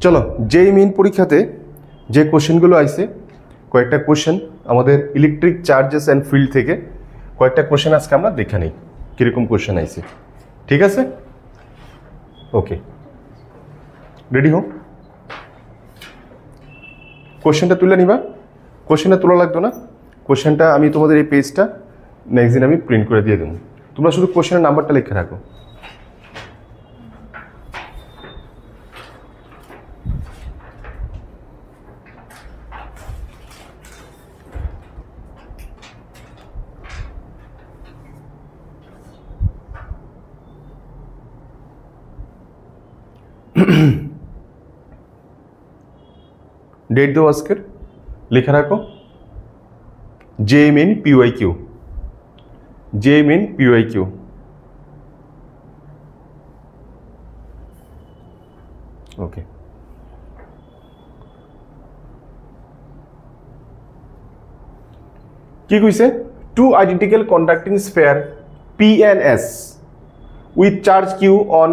চলো যেই মেইন পরীক্ষাতে যে কোশ্চেনগুলো আইছে কয়েকটা কোশ্চেন আমাদের ইলেকট্রিক চার্জেস অ্যান্ড ফিল্ড থেকে কয়েকটা কোশ্চেন আজকে আমরা দেখে নিই কীরকম কোশ্চেন আইছে। ঠিক আছে, ওকে, রেডি হোক। কোশ্চেনটা তুলে নিবা। কোশ্চেনটা তোলা লাগতো না, কোশ্চেনটা আমি তোমাদের এই পেজটা নেক্সট দিন আমি প্রিন্ট করে দিয়ে দেবো। তোমরা শুধু কোশ্চেনের নাম্বারটা লিখে রাখো। ডেট দো আজকের লিখে রাখো। JMN PYQ, JMN PYQ। Okay, কি কইছে? Two identical conducting sphere P and S with charge Q on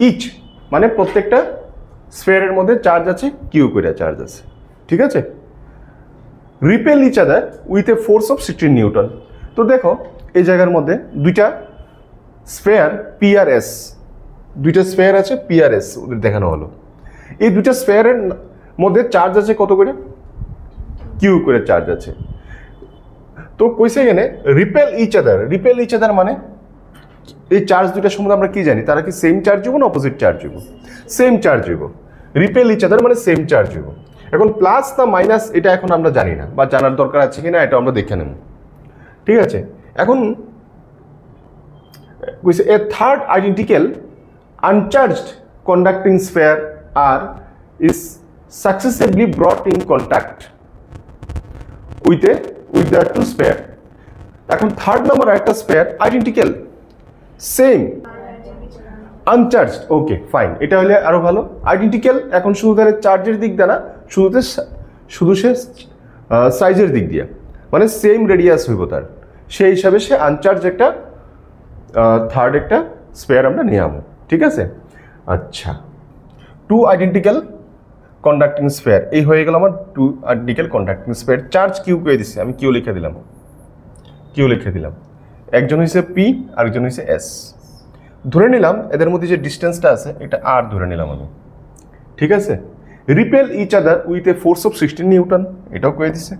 each, মানে প্রত্যেকটা স্ফেয়ারের মধ্যে চার্জ আছে, কিউ করে চার্জ আছে। ঠিক আছে, repel each other with a force of 16 newton. তো দেখো এই জায়গার মধ্যে দুইটা স্ফেয়ার পি আর এস, দুইটা স্ফেয়ার আছে পি আর এস ওদের দেখানো হলো। এই দুইটা স্ফেয়ারের মধ্যে চার্জ আছে কত করে? কিউ করে চার্জ আছে। তো কইছে এখানে repel each other. Repel each other মানে এই চার্জ দুইটার সম্বন্ধে আমরা কি জানি? তারা কি সেম চার্জ হইব না অপোজিট চার্জ হইব? সেম চার্জ হইব। রিপেল ইচ আদার মানে সেম চার্জ হইব। এখন প্লাস না মাইনাস এটা এখন আমরা জানি না, বা জানার দরকার আছে কিনা এটা আমরা দেখে নেব। ঠিক আছে, এখন কইছে a third identical uncharged conducting sphere আর is successively brought in contact with the two sphere. এখন থার্ড নাম্বার একটা sphere identical same uncharged. Okay fine, এটা হলে আরো ভালো। আইডেন্টিক্যাল এখন শুধু তাহলে চার্জের দিক দিয়ে না, শুধু সে সাইজের দিক দিয়ে, মানে সেম রেডিয়াস হইব তার, সেই হিসাবে সে আনচার্জ একটা থার্ড একটা স্পেয়ার আমরা নিয়ে আবো। ঠিক আছে, আচ্ছা, টু আইডেন্টিক্যাল কন্ডাক্টিং স্পেয়ার এই হয়ে গেল আমার two identical conducting sphere. Charge Q কে দিচ্ছে, আমি কিউ লিখে দিলাম, কিউ লিখে দিলাম। একজন হয়েছে পি, আরেকজন হয়েছে এস। ধরে নিলাম এদের মধ্যে যে ডিস্টেন্সটা আছে এটা আর ধরে নিলাম আমি। ঠিক আছে, repel each other with a force of 16 newton, এটাও কয়ে দিছে।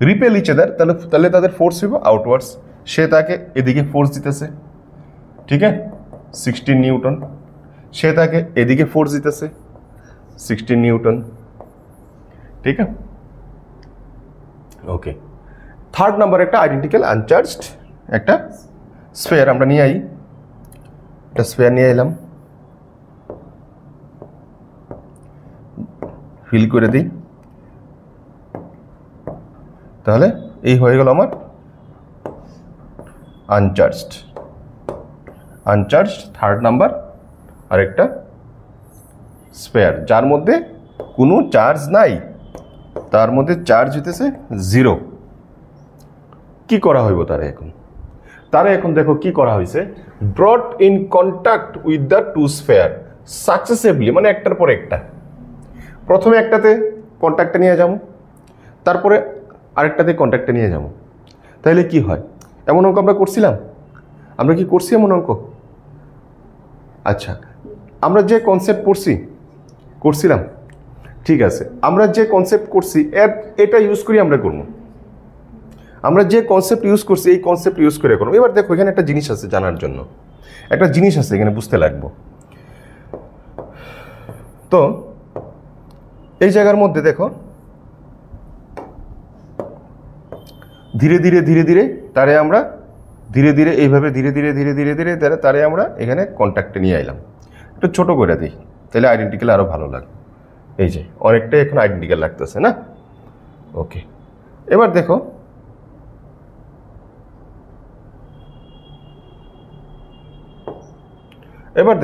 রিপেল ইচ আদার তাহলে তাদের ফোর্স হইব আউটওয়ার্ডস, সে তাকে এদিকে ফোর্স দিতেছে। ঠিক আছে, 16 নিউটন, সে তাকে এদিকে ফোর্স দিতেছে 16 নিউটন। ঠিক আছে, ওকে। থার্ড নাম্বার একটা আইডেন্টিক্যাল আনচার্জড একটা স্ফেয়ার আমরা নিয়ে আই, একটা স্ফেয়ার নিয়ে এলাম, ফিল করে দিই। তাহলে এই হয়ে গেল আমার আনচার্জড থার্ড নাম্বার আরেকটা স্পেয়ার, যার মধ্যে কোনো চার্জ নাই, তার মধ্যে চার্জ হইতেছে 0। কি করা হইব তারা এখন দেখো কি করা হয়েছে, brought in contact with the two sphere successively, মানে একটার পর একটা। প্রথমে একটাতে কন্ট্যাক্টটা নিয়ে যাবো, তারপরে আরেকটাতে কন্ট্যাক্টটা নিয়ে যাবো। তাহলে কি হয়? এমন অঙ্ক আমরা করছিলাম? আমরা কি করছি এমন অঙ্ক? আচ্ছা, আমরা যে কনসেপ্ট করছিলাম, ঠিক আছে, আমরা যে কনসেপ্ট করছি এটা ইউজ করি আমরা করবো। আমরা যে কনসেপ্ট ইউজ করছি এই কনসেপ্ট ইউজ করে করবো। এবার দেখো এখানে একটা জিনিস আছে জানার জন্য, একটা জিনিস আছে এখানে বুঝতে লাগবো। তো এই জায়গার মধ্যে দেখো ধীরে ধীরে তারে আমরা ধীরে ধীরে এইভাবে ধীরে ধীরে তারে আমরা এখানে কন্ট্যাক্টে নিয়ে এলাম। একটু ছোট করে দিই, তাহলে আইডেন্টিক্যাল আরো ভালো লাগে। এই যে অনেকটাই এখন আইডেন্টিক্যাল লাগতেছে না? ওকে, এবার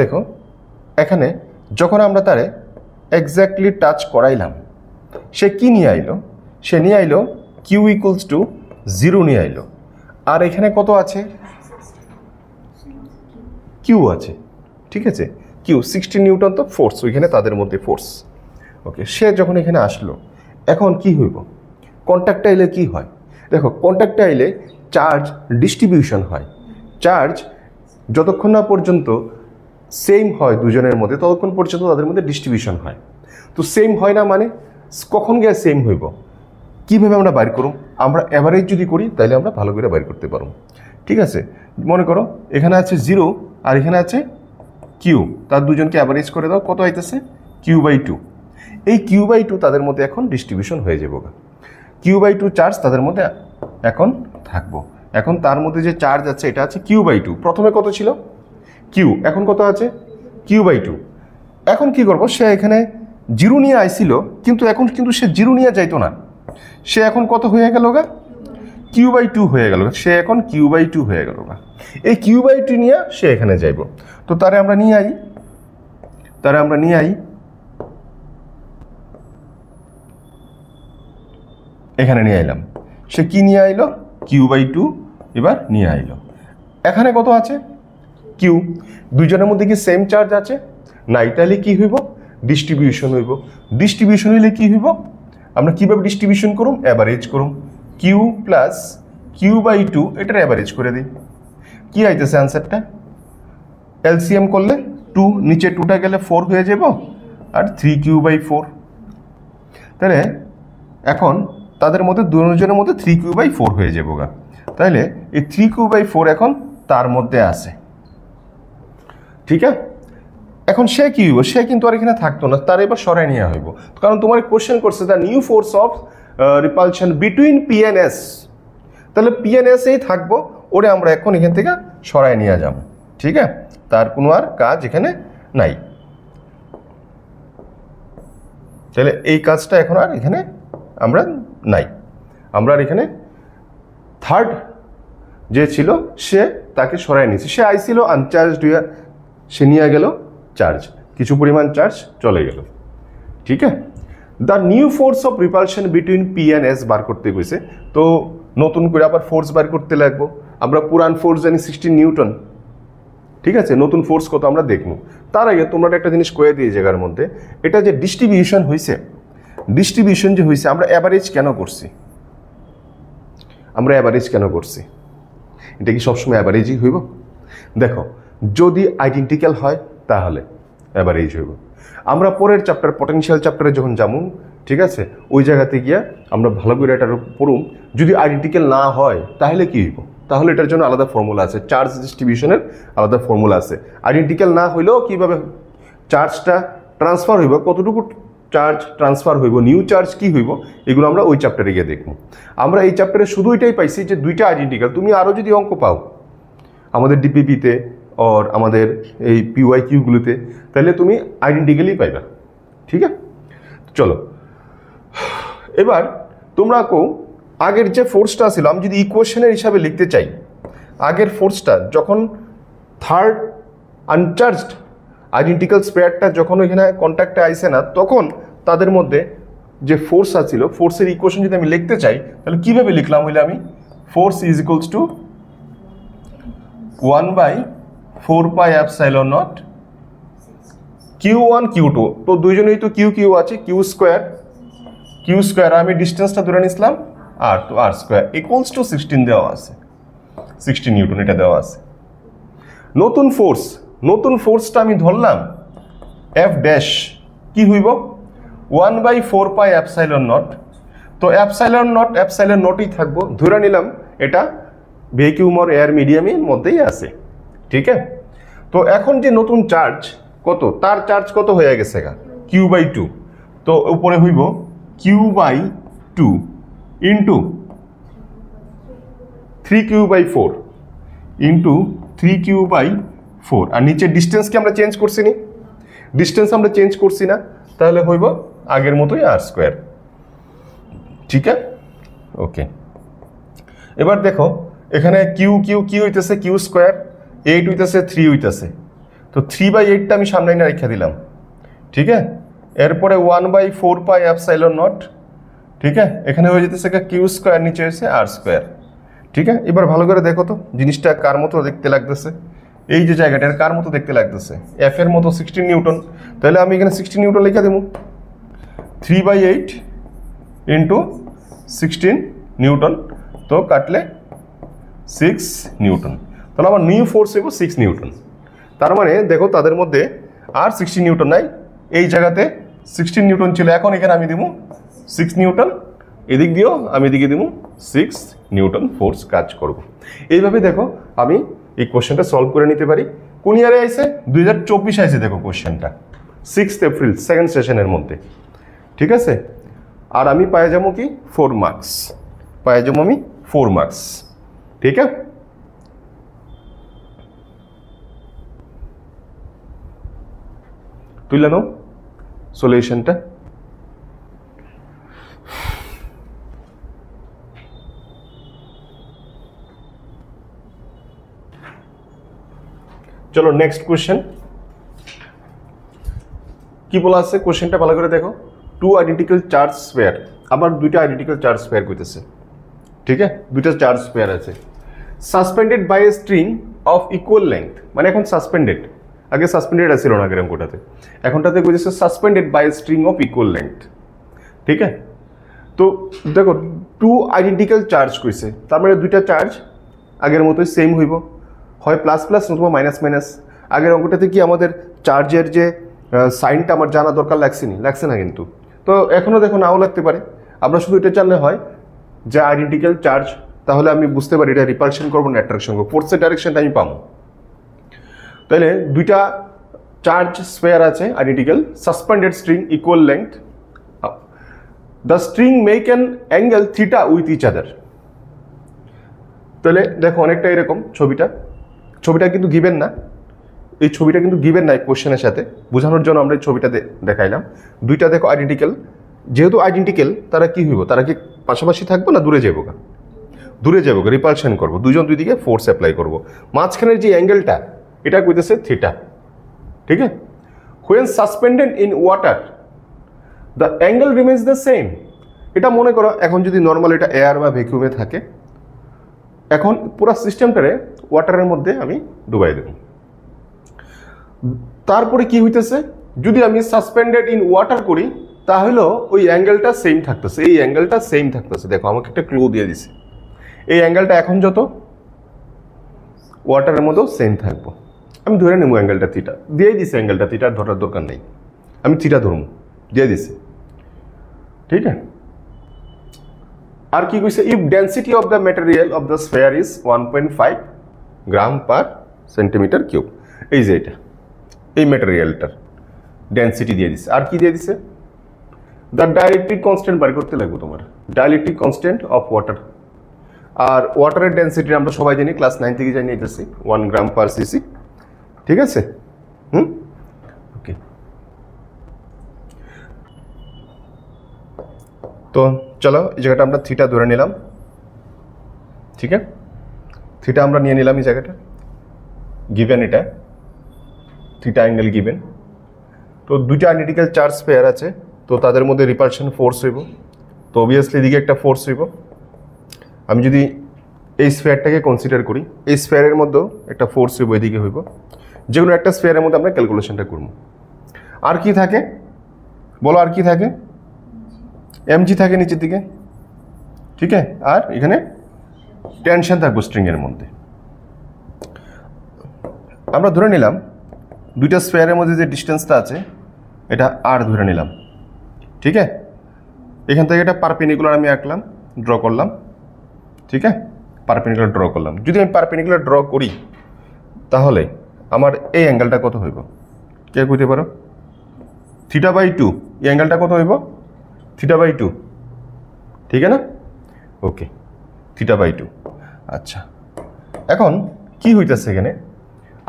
দেখো এখানে যখন আমরা তারে এক্স্যাক্টলি টাচ করাইলাম, সে কি নিয়ে আইলো? সে নিয়ে আইলো কিউ ইকুয়ালস টু 0 নিয়ে আইলো। আর এখানে কত আছে? কিউ আছে। ঠিক আছে, কিউ 16 নিউটন তো ফোর্স ওইখানে তাদের মধ্যে ফোর্স। ওকে, সে যখন এখানে আসলো এখন কি হইব, কন্ট্যাক্টাইলে কি হয় দেখো, কন্ট্যাক্টাইলে চার্জ ডিস্ট্রিবিউশন হয়। চার্জ যতক্ষণ না পর্যন্ত সেম হয় দুজনের মধ্যে ততক্ষণ পর্যন্ত তাদের মধ্যে ডিস্ট্রিবিউশন হয়। তো সেম হয় না মানে কখন গিয়ে সেম হইব, কীভাবে আমরা বাইর করব, আমরা অ্যাভারেজ যদি করি তাহলে আমরা ভালো করে বাইর করতে পারব। ঠিক আছে, মনে করো এখানে আছে 0 আর এখানে আছে কিউ, তার দুজনকে অ্যাভারেজ করে দাও, কত আইতেছে Q/2। এই Q/2 তাদের মধ্যে এখন ডিস্ট্রিবিউশন হয়ে যাবো। Q/2 চার্জ তাদের মধ্যে এখন থাকবো। এখন তার মধ্যে যে চার্জ আছে এটা আছে Q/2, প্রথমে কত ছিল কিউ, এখন কত আছে Q/2। এখন কি করব, সে এখানে 0 নিয়ে আইছিল কিন্তু এখন কিন্তু সে 0 নিয়ে যাইতো না, সে এখন কত হয়ে গেল গা Q/2 হয়ে গেল, সে এখন Q/2 হয়ে গেল গা। এই Q/2 নিয়ে সে এখানে যাইব, তো তারে আমরা নিয়ে আই এখানে নিয়ে আইলাম, সে কি নিয়ে আইলো Q/2 এবার নিয়ে আইলো। এখানে কত আছে কিউ, দুজনের মধ্যে কি সেম চার্জ আছে না, তাহলে কি হইব ডিস্ট্রিবিউশন হইব। ডিস্ট্রিবিউশন হইলে কি হইব, আমরা কিভাবে ডিস্ট্রিবিউশন করুম, অ্যাভারেজ করুম, কিউ প্লাস Q/2 এটার অ্যাভারেজ করে দিই। কি আইতেছে অ্যান্সারটা, এলসিএম করলে 2, নিচে 2টা গেলে 4 হয়ে যাব আর 3Q/4। তাহলে এখন তাদের মধ্যে দুজনের মধ্যে 3Q/4 হয়ে যাবো গা। তাহলে এই 3Q/4 এখন তার মধ্যে আছে। ঠিক আছে, এখন সে কি হইব, সে কিন্তু আর এখানে থাকতো না, তার এবার সরাই নেওয়া হইব, কারণ তোমার কোশ্চেন করছে the new force of repulsion between P and S. তাহলে পি এন্ড এস এই থাকবো, ওরে আমরা এখন এখান থেকে সরাই নিয়ে যাব। ঠিক আছে, তার কোনো আর কাজ এখানে নাই। তাহলে এই কাজটা এখন আর এখানে আমরা নাই, আমরা আর এখানে থার্ড যে ছিল সে তাকে সরাই নিয়েছি, সে আইছিল আনচার্জড হইয়া, সে নিয়ে গেল চার্জ, কিছু পরিমাণ চার্জ চলে গেল। ঠিক আছে, the new force of repulsion between P and S বার করতে গেছে, তো নতুন করে আবার ফোর্স বার করতে লাগবো। আমরা পুরান ফোর্স জানি 16 নিউটন। ঠিক আছে, নতুন ফোর্স কত আমরা দেখবো। তার আগে তোমরা একটা জিনিস কয়ে দিয়ে জায়গার মধ্যে, এটা যে ডিস্ট্রিবিউশন হয়েছে, ডিস্ট্রিবিউশন যে হয়েছে আমরা অ্যাভারেজ কেন করছি, এটা কি সবসময় অ্যাভারেজই হইব? দেখো, যদি আইডেন্টিক্যাল হয় তাহলে অ্যাভারেজ হইব। আমরা পরের চ্যাপ্টার পটেনশিয়াল চ্যাপ্টারে যখন যাবো, ঠিক আছে, ওই জায়গাতে গিয়া আমরা ভালো করে এটার পড়ুম। যদি আইডেন্টিক্যাল না হয় তাহলে কি হইব, তাহলে এটার জন্য আলাদা ফর্মুলা আছে, চার্জ ডিস্ট্রিবিউশনের আলাদা ফর্মুলা আছে। আইডেন্টিক্যাল না হইলেও কীভাবে চার্জটা ট্রান্সফার হইব, কতটুকু চার্জ ট্রান্সফার হইব, নিউ চার্জ কি হইব, এগুলো আমরা ওই চ্যাপ্টারে গিয়ে দেখব। আমরা এই চ্যাপ্টারে শুধু এটাই পাইছি যে দুইটা আইডেন্টিক্যাল। তুমি আরও যদি অঙ্ক পাও আমাদের ডিপিপিতে আর আমাদের এই PYQ-গুলোতে, তাহলে তুমি আইডেন্টিক্যালি পাইবা। ঠিক আছে, চলো এবার তোমরা আগের যে ফোর্সটা ছিল, আমি যদি ইকুয়েশনের হিসাবে লিখতে চাই, আগের ফোর্সটা যখন থার্ড আনচার্জড আইডেন্টিক্যাল স্পেয়ারটা যখন ওইখানে কন্ট্যাক্টে আইসে না, তখন তাদের মধ্যে যে ফোর্স আছিল, ফোর্সের ইকুয়েশন যদি আমি লিখতে চাই তাহলে কীভাবে লিখলাম, হইলে আমি force is equals two 1/4πε0 Q1 Q2, তো দুইজনেই তো কিউ আছে, কিউ স্কোয়ার আমি ডিস্টেন্সটা ধরে নিছিলাম আর, তো আর স্কোয়ার ইকুয়ালস টু 16 দেওয়া আছে, 16 নিউটন এটা দেওয়া আছে। নতুন ফোর্সটা আমি ধরলাম এফ ড্যাশ, কি হইব 1/4πε0। তো এপসাইলন নটই থাকবো, ধরে নিলাম এটা ভ্যাকুয়াম আর এয়ার মিডিয়ামের মধ্যেই আছে। ঠিক আছে, তো এখন যে নতুন চার্জ কত, তার চার্জ কত হয়ে গেছে গা Q/2, তো উপরে হইব Q/2 into 3Q/4 into 3Q/4, আর নিচে ডিস্টেন্সকে আমরা চেঞ্জ করছি নি, ডিস্টেন্স আমরা চেঞ্জ করছি না, তাহলে হইব আগের মতোই আর স্কোয়ার। ঠিক আছে, ওকে। এবার দেখো এখানে কি হইতেছে কিউ স্কোয়ার, 8 হইতেছে, 3 হইতেছে, তো 3/8টা আমি সামনে না রেখে দিলাম। ঠিক আছে, এরপরে 1/4πε0। ঠিক আছে, এখানে হয়ে যেতেছে কিউ স্কোয়ার, নিচে হয়েছে আর স্কোয়ার। ঠিক আছে, এবার ভালো করে দেখো তো জিনিসটা কার মতো দেখতে লাগতেছে। এই যে জায়গাটা কার মতো দেখতে লাগতেছে, এফ এর মতো 16 নিউটন। তাহলে আমি এখানে 16 নিউটন লিখে দেবো, 3/8 ইন্টু 16 নিউটন, তো কাটলে 6 নিউটন। তাহলে আমার নিউ ফোর্স হইব 6 নিউটন। তার মানে দেখো তাদের মধ্যে আর 16 নিউটন নাই, এই জায়গাতে 16 নিউটন ছিল, এখন এখানে আমি দিব 6 নিউটন, এদিক দিয়েও আমি এদিকে দিব 6 নিউটন ফোর্স কাজ করব। এইভাবে দেখো আমি এই কোশ্চেনটা সলভ করে নিতে পারি। কোন ইয়ারে আইছে? 2024 আইছে। দেখো কোশ্চেনটা 6 এপ্রিল সেকেন্ড সেশনের মধ্যে, ঠিক আছে। আর আমি পাই যাবো কি 4 মার্কস, পাই যাবো আমি 4 মার্কস, ঠিক আছে। তুলে নাও সলিউশনটা। চলো নেক্সট কোশ্চেন কি বলা আছে, কোশ্চেনটা ভালো করে দেখো। টু আইডেন্টিক্যাল চার্জ স্পেয়ার, আবার দুইটা আইডেন্টিক্যাল চার্জ স্পেয়ার কইতেছে, ঠিক আছে, দুইটা চার্জ স্পেয়ার আছে। Suspended by a string of equal length, মানে এখন সাসপেন্ডেড, আগে সাসপেন্ডেড আছিল না আগের অঙ্কটাতে, এখনটাতে কইতেছে suspended by a string of equal length, ঠিক আছে। তো দেখো টু আইডেন্টিক্যাল চার্জ কইছে, তার মানে দুইটা চার্জ আগের মতোই সেম হইব, হয় প্লাস প্লাস নতুবা মাইনাস মাইনাস। আগের অঙ্কটাতে কি আমাদের চার্জের যে সাইনটা আমার জানা দরকার লাগছে না কিন্তু, তো এখনও দেখো নাও লাগতে পারে। আমরা শুধু এটা জানলে হয় যে আইডেন্টিক্যাল চার্জ, তাহলে আমি বুঝতে পারি এটা রিপালশন করবো না অ্যাট্রাকশন করবো, ফোর্সের ডাইরেকশনটা আমি পাবো। তাহলে দুইটা চার্জ স্পেয়ার আছে identical, suspended string equal length, the string make an angle theta with each other. তাহলে দেখো অনেকটা এরকম ছবিটা কিন্তু গিভেন না, এই ছবিটা কিন্তু গিভেন নাই কোশ্চেনের সাথে, বোঝানোর জন্য আমরা এই ছবিটা দেখাইলাম। দুইটা দেখো আইডেন্টিক্যাল, যেহেতু আইডেন্টিক্যাল তারা কি হইব, তারা কি পাশাপাশি থাকবো না দূরে যাবো? দূরে যাবো, রিপালশন করবো, দুজন দুই দিকে ফোর্স অ্যাপ্লাই করবো। মাঝখানের যে অ্যাঙ্গেলটা এটা কইতেছে থিটা, ঠিক আছে। When suspended in water the angle remains the same. এটা মনে করো এখন যদি নর্মাল এটা এয়ার বা ভ্যাকুয়ামে থাকে, এখন পুরো সিস্টেমটারে ওয়াটারের মধ্যে আমি ডুবাই দেব। তারপরে কি হইতেছে, যদি আমি সাসপেন্ডেড ইন ওয়াটার করি তাহলেও ওই অ্যাঙ্গেলটা সেম থাকতেছে, এই অ্যাঙ্গেলটা সেম থাকতেছে। দেখো আমাকে একটা ক্লু দিয়ে দিছে, এই অ্যাঙ্গেলটা এখন যত ওয়াটারের মধ্যেও সেম থাকবো। আমি ধরে নেবো অ্যাঙ্গেলটা থিটা, দিয়ে দিছে অ্যাঙ্গেলটা থিটা, ধরার দরকার নেই, আমি থিটা ধরবো, দিয়ে দিছে, ঠিক আছে। আর কি কইছে, if density of the material of the sphere is 1.5 gram per centimetre cube. এই যে এটা এই ম্যাটেরিয়ালটার ডেন্সিটি দিয়ে দিছে। আর কি দিয়ে দিছে, দ্য ডাইলেকট্রিক কনস্ট্যান্ট বার করতে লাগবে তোমার, ডাইলেকট্রিক কনস্ট্যান্ট অফ ওয়াটার। আর ওয়াটারের ডেন্সিটি আমরা সবাই জানি, ক্লাস 9 থেকে জানি এটাছি 1 গ্রাম পার সিসি, ঠিক আছে। ওকে, তো চলো এই জায়গাটা আমরা থিটা ধরে নিলাম, ঠিক আছে। থিটা আমরা নিয়ে নিলাম এই জায়গাটা, গিভেন এটা থিটা অ্যাঙ্গেল গিভেন। তো দুইটা আইডেন্টিক্যাল চার্জ পেয়ার আছে, তো তাদের মধ্যে রিপালশন ফোর্স হইব, তো অবভিয়াসলি এদিকে একটা ফোর্স হইব। আমি যদি এই স্ফেয়ারটাকে কনসিডার করি, এই স্ফেয়ারের মধ্যেও একটা ফোর্স হইব, এদিকে হইব। যে কোনো একটা স্ফেয়ারের মধ্যে আমরা ক্যালকুলেশনটা করব। আর কি থাকে বলো, আর কি থাকে, এমজি থাকে নিচের দিকে, ঠিক আছে। আর এখানে টেনশন থাকবো স্ট্রিংয়ের মধ্যে। আমরা ধরে নিলাম দুইটা স্ফেয়ারের মধ্যে যে ডিস্টেন্সটা আছে এটা আর ধরে নিলাম, ঠিক আছে। এখান থেকে এটা পারপেন্ডিকুলার আমি আঁকলাম, ড্র করলাম, ঠিক আছে, পারপেন্ডিকুলার ড্র করলাম। যদি আমি পারপেন্ডিকুলার ড্র করি তাহলে আমার এই অ্যাঙ্গেলটা কত হইব, কে কইতে পারো? θ/2। এই অ্যাঙ্গেলটা কত হইব? θ/2, ঠিক আছে না? ওকে, θ/2। আচ্ছা, এখন কি হইতেছে এখানে,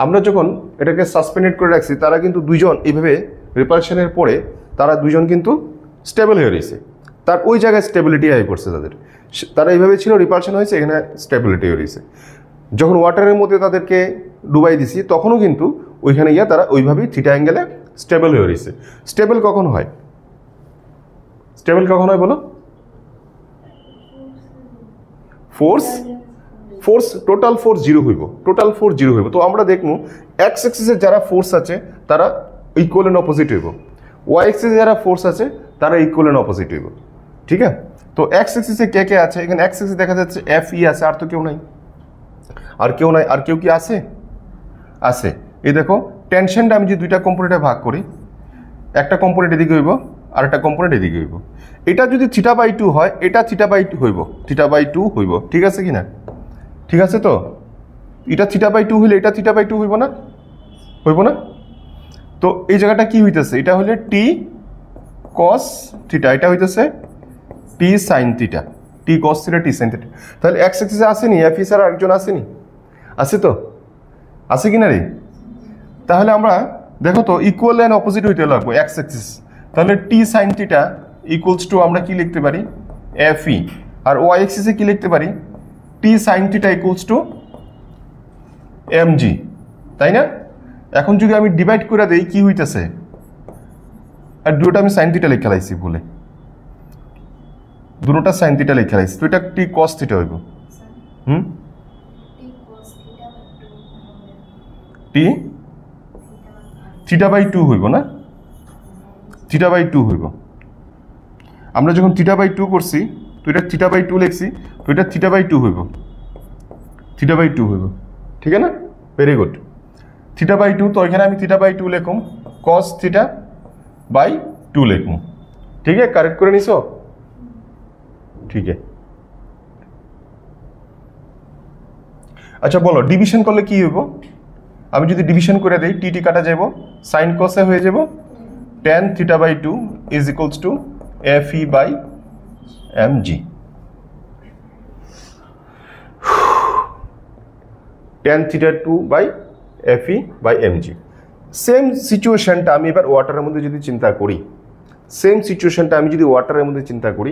আমরা যখন এটাকে সাসপেন্ডেড করে রাখছি তারা কিন্তু দুইজন এইভাবে রিপালশনের পরে তারা দুইজন কিন্তু স্টেবল হয়ে রয়েছে, তার ওই জায়গায় স্টেবিলিটি আই করছে তাদের, তারা এইভাবে ছিল, রিপালশন হয়েছে, এখানে স্টেবিলিটি হয়ে রয়েছে। যখন ওয়াটারের মধ্যে তাদেরকে ডুবাই দিছি তখনও কিন্তু ওইখানে গিয়ে তারা ওইভাবেই থিটা অ্যাঙ্গেলে স্টেবল হয়ে রয়েছে। স্টেবল কখন হয়, স্টেবল কখন হয় বলো? ফোর্স টোটাল ফোর্স 0 হইব, টোটাল ফোর্স 0 হইব। তো আমরা দেখবো এক্স এক্সিসে যারা ফোর্স আছে তারা ইকুয়াল এন্ড অপোজিট হইব, ওয়াই এক্সিসে যারা ফোর্স আছে তারা ইকুয়াল এন্ড অপোজিট হইব। ঠিক আছে, তো এক্স এক্সিসে কে কে আছে? এখানে এক্স এক্সিসে দেখা যাচ্ছে এফ ই আছে, আর তো কেউ নাই, আর কেউ নাই। আর কেউ কি আছে? আছে। এই দেখো টেনশনটা আমি যদি দুইটা কম্পোনেন্টে ভাগ করি, একটা কম্পোনেন্ট এদিকে হইব আর একটা কম্পোনেন্ট এদিকে হইব। এটা যদি θ/2 হয়, এটা θ/2 হইব, θ/2 হইব। ঠিক আছে কি না? ঠিক আছে, তো এটা θ/2 হইলে এটা θ/2 হইব না? হইব না? তো এই জায়গাটা কি হইতেছে? এটা হলে টি cos θ, এটা হইতেছে টি sin θ, টি cos θ টি sin θ। তাহলে এক্স এক্সিসে আসেনি এফ ই স্যার আরেকজন আসেনি? আছে তো? আছে কিনা রে? তাহলে আমরা দেখো তো ইকুয়াল এন্ড অপোজিট হইতে লাগবে এক্স এক্সিস। তাহলে টি sin θ ইকুয়ালস টু আমরা কি লিখতে পারি? F E. আর ওয়াই এক্সিসে কি লিখতে পারি? T sin θ equals to M G, তাই না? এখন যদি আমি ডিভাইড করে দেই কি হইতেছে? আর দুটোটা আমি sin θ লিখে লাইছি বলে, দুটোটা sin θ লিখে লাইছি, তো এটা টি cos θ হইব। টি θ/2 হইব না? θ/2 হইব। আমরা যখন θ/2 করছি তো এটা θ/2 লিখছি, তো এটা θ/2 হইব, θ/2 হইব। ঠিক আছে না? Very good. θ/2, তো এখানে আমি θ/2 লিখুম, cos θ/2 লিখুম। ঠিক আছে, কারেক্ট করে নিছো? ঠিক আছে। আচ্ছা বলো ডিভিশন করলে কি হইব? আমি যদি ডিভিশন করে দেই টি টি কাটা যাব, sin cos এ হয়ে যাব tan θ/2 is equals to F E by M G. tan θ2 by F E by M G. Same সিচুয়েশনটা আমি এবার ওয়াটারের মধ্যে যদি চিন্তা করি, সেম সিচুয়েশনটা আমি যদি ওয়াটারের মধ্যে চিন্তা করি,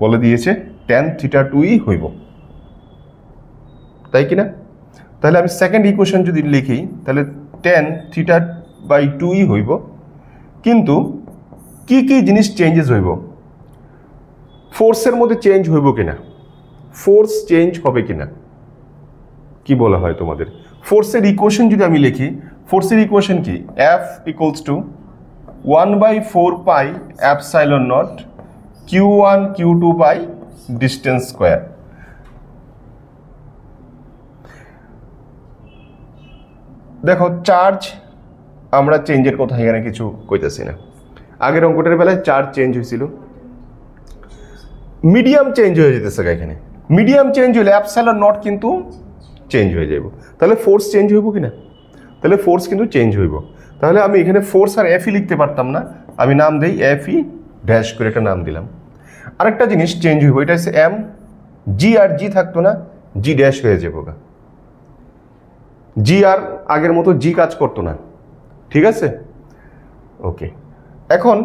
বলে দিয়েছে tan θ2ই হইব, তাই কিনা? তাহলে আমি সেকেন্ড ইকুয়েশন যদি লিখি তাহলে tan θ/2ই হইব, কিন্তু কি কি জিনিস চেঞ্জেস হইব? ফোর্সের মধ্যে চেঞ্জ হইব কিনা? ফোর্স চেঞ্জ হবে কিনা? কি বলা হয় তোমাদের? ফোর্সের ইকুয়েশন যদি আমি লিখি, ফোর্সের ইকুয়েশন কি? F equals to 1/4 pi epsilon naught Q1 Q2 by distance square. দেখো চার্জ আমরা চেঞ্জের কথা এখানে কিছু কইতেছি না। আগের অঙ্কটার বেলায় চার্জ চেঞ্জ হয়েছিল, মিডিয়াম চেঞ্জ হয়ে যেতেছে এখানে। মিডিয়াম চেঞ্জ হলে এপসাইলন নট কিন্তু চেঞ্জ হয়ে যাব। তাহলে ফোর্স চেঞ্জ হইব কিনা? তাহলে ফোর্স কিন্তু চেঞ্জ হইব। তাহলে আমি এখানে ফোর্স আর এফ ই লিখতে পারতাম না, আমি নাম দেই এফ ই ড্যাশ করে একটা নাম দিলাম। আরেকটা জিনিস চেঞ্জ হইব, এটা হচ্ছে এম জি, আর জি থাকতো না, জি ড্যাশ হয়ে যাবো গা। জি আর আগের মতো জি কাজ করতো না। ঠিক আছে, ওকে। এখন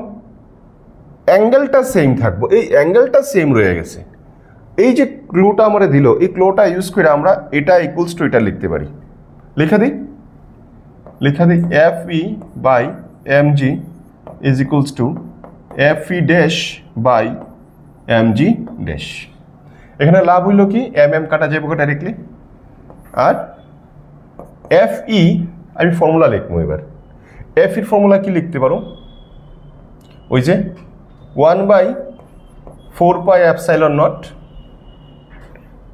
অ্যাঙ্গেলটা সেম থাকবো, এই অ্যাঙ্গেলটা সেম রয়ে গেছে। এই যে ক্লুটা আমরা দিল, এই ক্লুটা ইউজ করে আমরা এটা ইকুয়ালস টু এটা লিখতে পারি। লিখা দিই F E by M G is equals to F E dash by M G dash. এখানে লাভ হইল কি? এম এম কাটা যাবো ডাইরেক্টলি, আর এফ ই আমি ফর্মুলা লিখবো। এবার এফ ইর ফর্মুলা কি লিখতে পারো? ওই যে 1/4 পাই এপসাইলন নট,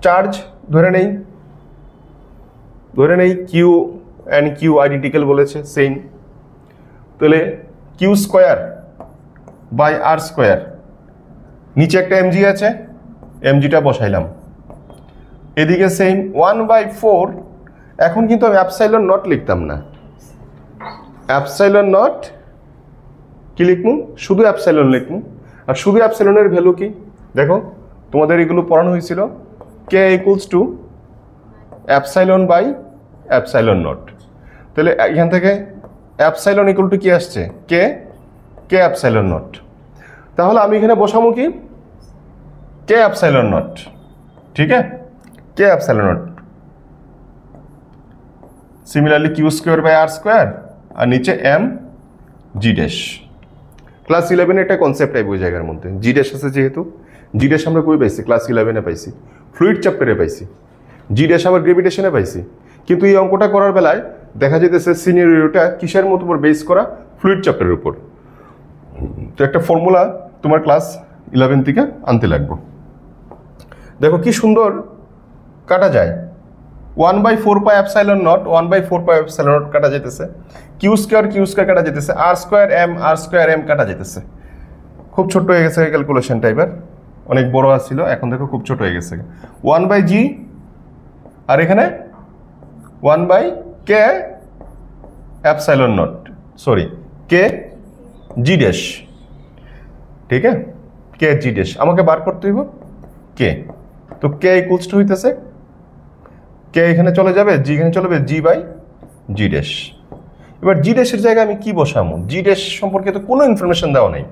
চার্জ ধরে নেই কিউ অ্যান্ড কিউ আইডেন্টিক্যাল বলেছে সেম, তাহলে Q square by R square, নিচে একটা এমজি আছে, এমজিটা বসাইলাম, এদিকে সেম 1/4। এখন কিন্তু আমি এপসাইলন নট লিখতাম না, এপসাইলন নট কি লিখবো? শুধু এপসাইলন লিখবো। আর শুধু এপসাইলনের ভ্যালু কি দেখো, তোমাদের এগুলো পড়ানো হয়েছিল, K equals to epsilon by epsilon naught. তাহলে এখান থেকে এপসাইলন ইকুয়াল টু কি আসছে? K epsilon naught. তাহলে আমি এখানে বসাবো কি? K epsilon naught. ঠিক আছে, K epsilon naught. Similarly Q square by R square, আর নিচে এম জি ড্যাশ। ক্লাস 11 একটা কনসেপ্ট আইব ওই জায়গার মধ্যে, জি ড্যাশ আছে যেহেতু। জি ড্যাশ আমরা কই পাইছি? ক্লাস 11-এ পাইছি, ফ্লুইড চ্যাপ্টারে পাইছি। জি ড্যাশ আবার গ্রেভিটেশনে পাইছি, কিন্তু এই অঙ্কটা করার বেলায় দেখা যেতেছে সিনারিওটা কিসের মতো উপর বেস করা, ফ্লুইড চ্যাপ্টারের উপর। তো একটা ফর্মুলা তোমার ক্লাস 11 থেকে আনতে লাগবো। দেখো কি সুন্দর কাটা যায়, 1/4 pi epsilon not 1/4 pi epsilon not কাটা যেতেছে, কিউ স্কোয়ার কাটা যেতেছে, আর স্কোয়ার এম কাটা যেতেছে। খুব ছোট হয়ে গেছে ক্যালকুলেশনটা, এবার অনেক বড় আসছিল, এখন দেখো খুব ছোট হয়ে গেছে। 1/g আর এখানে 1/k एप्सिलॉन नॉट सॉरी के जी डैश, ठीक है के जी डैश আমাকে বার করতে হইব কে। তো কে ইকুয়ালস টু হইতেছে কে এখানে চলে যাবে, জি এখানে চলে যাবে, জি বাই জি ড্যাশ। এবার জি ড্যাশের জায়গায় আমি কি বসাবো, জি ড্যাশ সম্পর্কে তো কোনো ইনফরমেশন দেওয়া নাই,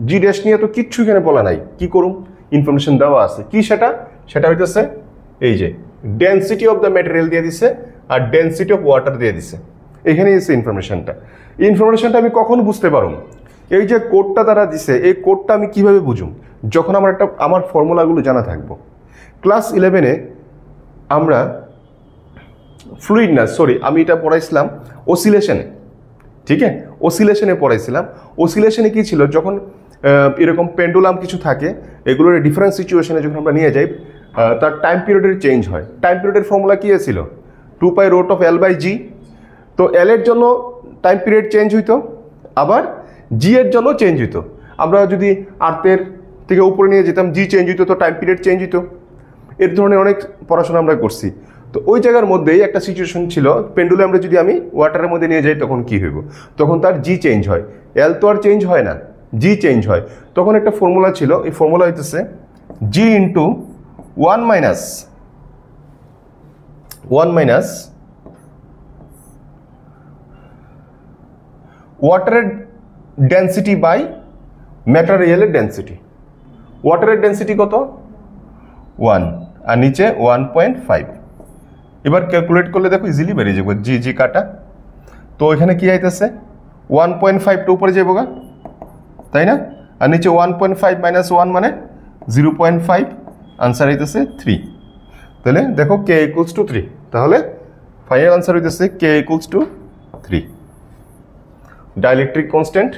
জি ড্যাশ নিয়ে তো কিচ্ছু এখানে বলা নাই, কি করুম, ইনফরমেশন দেওয়া আছে কি, সেটা হইতেছে এই যে ডেনসিটি অফ দ্য ম্যাটেরিয়াল দিয়ে দিছে আর ডেনসিটি অফ ওয়াটার দিয়ে দিছে, এখানেই আছে ইনফরমেশনটা। এই ইনফরমেশনটা আমি কখন বুঝতে পারুম, এই যে কোডটা তারা দিছে, এই কোডটা আমি কিভাবে বুঝুম, যখন আমার ফর্মুলাগুলো জানা থাকবো। ক্লাস 11-এ আমরা ফ্লুইড না সরি আমি এটা পড়াইছিলাম অসিলেশনে, ঠিক আছে, অসিলেশনে পড়াইছিলাম। অসিলেশনে কি ছিল, যখন এরকম পেন্ডুলাম কিছু থাকে, এগুলোর ডিফারেন্ট সিচুয়েশনে যখন আমরা নিয়ে যাই, তার টাইম পিরিয়ডের চেঞ্জ হয়। টাইম পিরিয়ডের ফর্মুলা কি ছিল, 2π√L/g। তো এল এর জন্য টাইম পিরিয়ড চেঞ্জ হইতো, আবার জি এর জন্য চেঞ্জ হইতো। আমরা যদি আর্থের থেকে উপরে নিয়ে যেতাম, জি চেঞ্জ হইতো, তো টাইম পিরিয়ড চেঞ্জ হইতো। এর ধরনের অনেক পড়াশোনা আমরা করছি। তো ওই জায়গার মধ্যেই একটা সিচুয়েশন ছিল, পেন্ডুলে আমরা যদি আমি ওয়াটারের মধ্যে নিয়ে যাই তখন কি হইব, তখন তার জি চেঞ্জ হয়, এল তো আর চেঞ্জ হয় না, জি চেঞ্জ হয়। তখন একটা ফর্মুলা ছিল, এই ফর্মুলা হইতেছে জি ইন্টু 1 মাইনাস ওয়াটারের ডেন্সিটি বাই ম্যাটেরিয়ালের ডেন্সিটি। ওয়াটারের ডেন্সিটি কত, 1 আর নিচে 1.5। এবার ক্যালকুলেট করলে দেখো ইজিলি বেরিয়ে যাবো, জি জি কাটা। তো এখানে কি আইতেছে 1.5টা উপরে যাবো গা, তাই না, আর নিচে 1.5 মাইনাস 1 মানে 0.5, আনসার হইতেছে 3। তাহলে দেখো কে ইকুয়ালস টু 3, তাহলে ফাইনাল আনসার হইতেছে কে ইকুয়ালস টু 3। ডাইলেকট্রিক কনস্ট্যান্ট